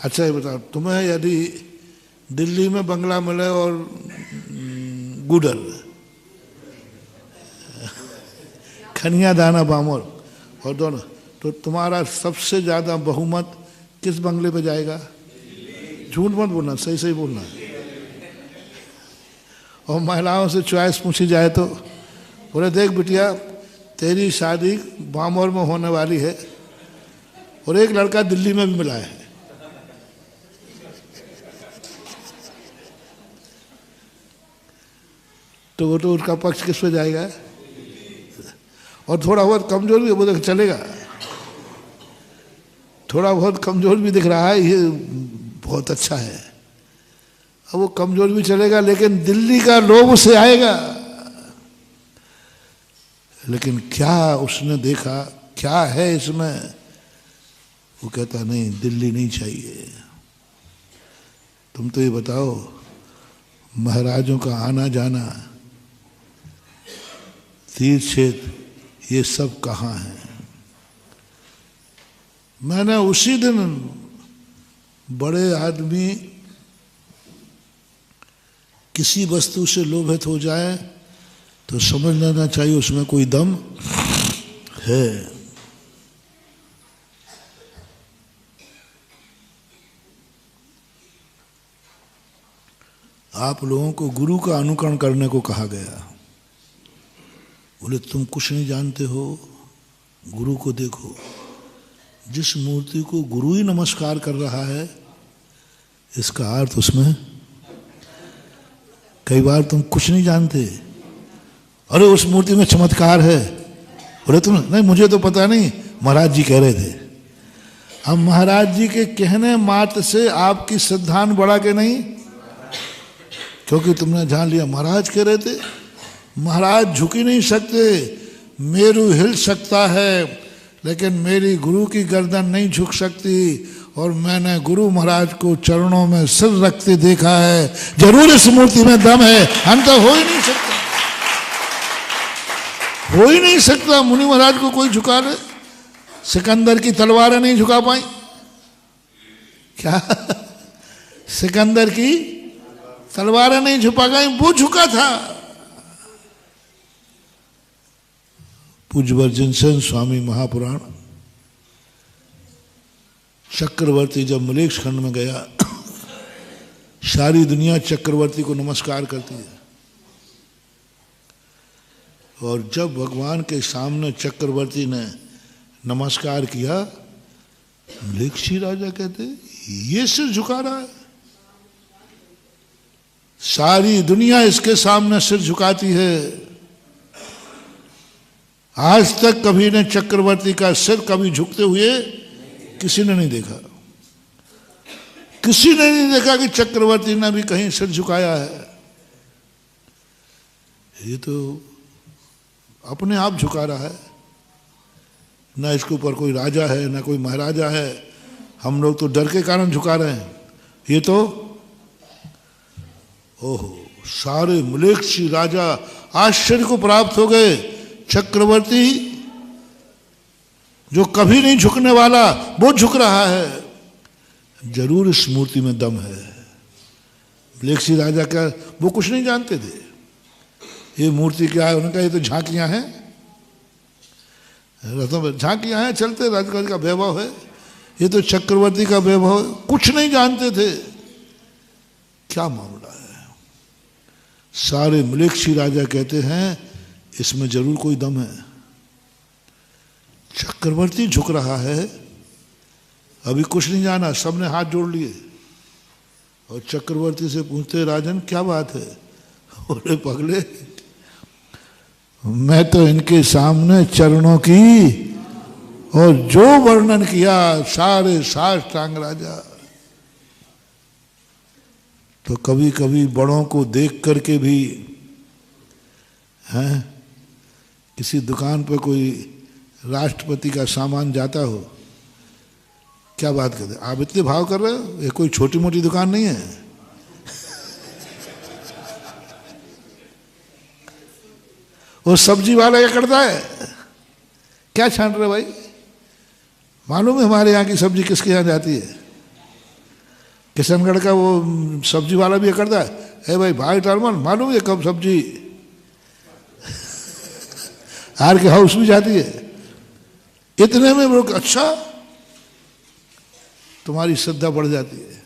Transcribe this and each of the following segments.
अच्छा ये बताओ, तुम्हें यदि दिल्ली में बंगला मिले और गुडर, खनिया दाना बामोर और दोनों, तो तुम्हारा सबसे ज्यादा बहुमत किस बंगले पे जाएगा? झूठ मत बोलना, सही सही बोलना। और महिलाओं से चॉइस पूछी जाए तो बोले देख बिटिया, तेरी शादी बामोर में होने वाली है और एक लड़का दिल्ली में भी मिला है, तो वो तो उसका पक्ष किस पे जाएगा? और थोड़ा बहुत कमजोर भी वो देख चलेगा, थोड़ा बहुत कमजोर भी दिख रहा है, ये बहुत अच्छा है। अब वो कमजोर भी चलेगा लेकिन दिल्ली का लोभ उसे आएगा। लेकिन क्या उसने देखा, क्या है इसमें, वो कहता नहीं दिल्ली नहीं चाहिए। तुम तो ये बताओ, महाराजों का आना जाना, तीर्थ क्षेत्र, ये सब कहाँ है? मैंने उसी दिन, बड़े आदमी किसी वस्तु से लोभित हो जाए तो समझ लेना चाहिए उसमें कोई दम है। आप लोगों को गुरु का अनुकरण करने को कहा गया। बोले तुम कुछ नहीं जानते हो, गुरु को देखो। जिस मूर्ति को गुरु ही नमस्कार कर रहा है, इसका अर्थ उसमें, कई बार तुम कुछ नहीं जानते, अरे उस मूर्ति में चमत्कार है, बोले तुम नहीं, मुझे तो पता नहीं, महाराज जी कह रहे थे। अब महाराज जी के कहने मात्र से आपकी श्रद्धान बढ़ा के नहीं, क्योंकि तुमने जान लिया महाराज कह रहे थे। महाराज झुक ही नहीं सकते, मेरू हिल सकता है लेकिन मेरी गुरु की गर्दन नहीं झुक सकती। और मैंने गुरु महाराज को चरणों में सिर रखते देखा है, जरूर इस मूर्ति में दम है, हम तो हो ही नहीं सकता, हो ही नहीं सकता। मुनि महाराज को कोई झुका ले, सिकंदर की तलवारें नहीं झुका पाई क्या? सिकंदर की तलवारें नहीं झुका गई, वो झुका था। पूज्यवर्जन सेन स्वामी महापुराण, चक्रवर्ती जब मलेक्ष खंड में गया, सारी दुनिया चक्रवर्ती को नमस्कार करती है, और जब भगवान के सामने चक्रवर्ती ने नमस्कार किया, मलेक्षी राजा कहते ये सिर झुका रहा है, सारी दुनिया इसके सामने सिर झुकाती है। आज तक कभी ने चक्रवर्ती का सिर कभी झुकते हुए किसी ने नहीं देखा, किसी ने नहीं देखा कि चक्रवर्ती ने भी कहीं सिर झुकाया है। ये तो अपने आप झुका रहा है, ना इसके ऊपर कोई राजा है ना कोई महाराजा है, हम लोग तो डर के कारण झुका रहे हैं। ये तो ओहो, सारे मलेक्षी राजा आश्चर्य को प्राप्त हो गए। चक्रवर्ती जो कभी नहीं झुकने वाला वो झुक रहा है, जरूर इस मूर्ति में दम है। मलेक्षी राजा क्या, वो कुछ नहीं जानते थे ये मूर्ति क्या है, उन्होंने कहा ये तो झांकियां हैं, रथों में झांकियां हैं, चलते राजकाज का वैभव है, ये तो चक्रवर्ती का वैभव, कुछ नहीं जानते थे क्या मामला है। सारे मलेक्षी राजा कहते हैं इसमें जरूर कोई दम है। चक्रवर्ती झुक रहा है, अभी कुछ नहीं जाना, सबने हाथ जोड़ लिए और चक्रवर्ती से पूछते राजन क्या बात है? बोले पगले, मैं तो इनके सामने चरणों की और जो वर्णन किया सारे साष्टांग राजा। तो कभी कभी बड़ों को देख करके भी हैं, किसी दुकान पर कोई राष्ट्रपति का सामान जाता हो, क्या बात करते, आप इतने भाव कर रहे हो, ये कोई छोटी मोटी दुकान नहीं है। वो सब्जी वाला क्या करता है, क्या छान रहे भाई, मालूम है हमारे यहाँ की सब्जी किसके यहाँ जाती है? किशनगढ़ का वो सब्जी वाला भी करता है, ए भाई भाई टर्मन मालूम है कब सब्जी आर के हाउस में जाती है। इतने में लोग अच्छा, तुम्हारी श्रद्धा बढ़ जाती है।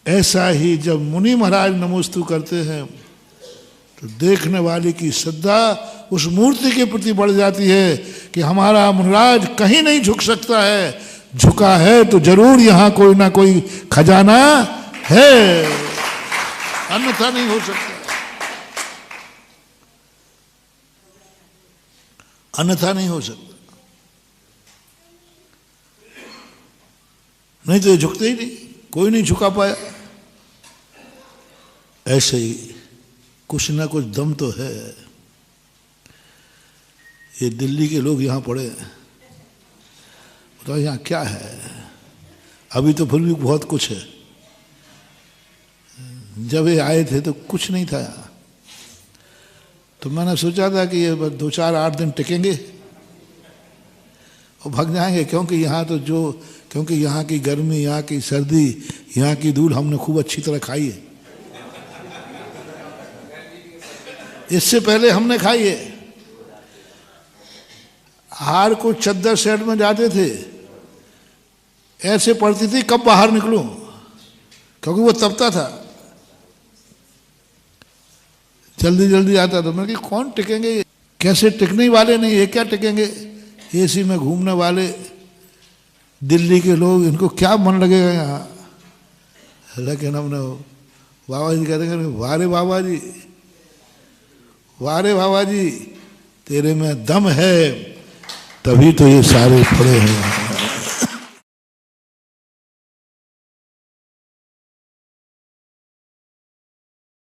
ऐसा ही जब मुनि महाराज नमोस्तु करते हैं तो देखने वाले की श्रद्धा उस मूर्ति के प्रति बढ़ जाती है कि हमारा मुनिराज कहीं नहीं झुक सकता है, झुका है तो जरूर यहां कोई ना कोई खजाना है, अन्यथा नहीं हो सकता, अन्यथा नहीं हो सकता। नहीं तो ये झुकते ही नहीं, कोई नहीं झुका पाया। ऐसे ही कुछ ना कुछ दम तो है। ये दिल्ली के लोग यहां पड़े, तो यहाँ क्या है, अभी तो फिर भी बहुत कुछ है। जब ये आए थे तो कुछ नहीं था यहाँ। तो मैंने सोचा था कि ये 2-4-8 दिन टिकेंगे और भाग जाएंगे, क्योंकि यहाँ तो क्योंकि यहाँ की गर्मी, यहाँ की सर्दी, यहाँ की धूल हमने खूब अच्छी तरह खाई है। इससे पहले हमने खाई है। हार को चद्दर सेट में जाते थे, ऐसे पड़ती थी कब बाहर निकलूं, क्योंकि वो तपता था, जल्दी जल्दी आता था। मैंने कहा कौन टिकेंगे, कैसे टिकने वाले नहीं, ये क्या टिकेंगे, एसी में घूमने वाले दिल्ली के लोग, इनको क्या मन लगेगा यहाँ। लेकिन हमने बाबा जी कहते हैं, वारे बाबा जी, वारे बाबा जी, तेरे में दम है तभी तो ये सारे पड़े हैं।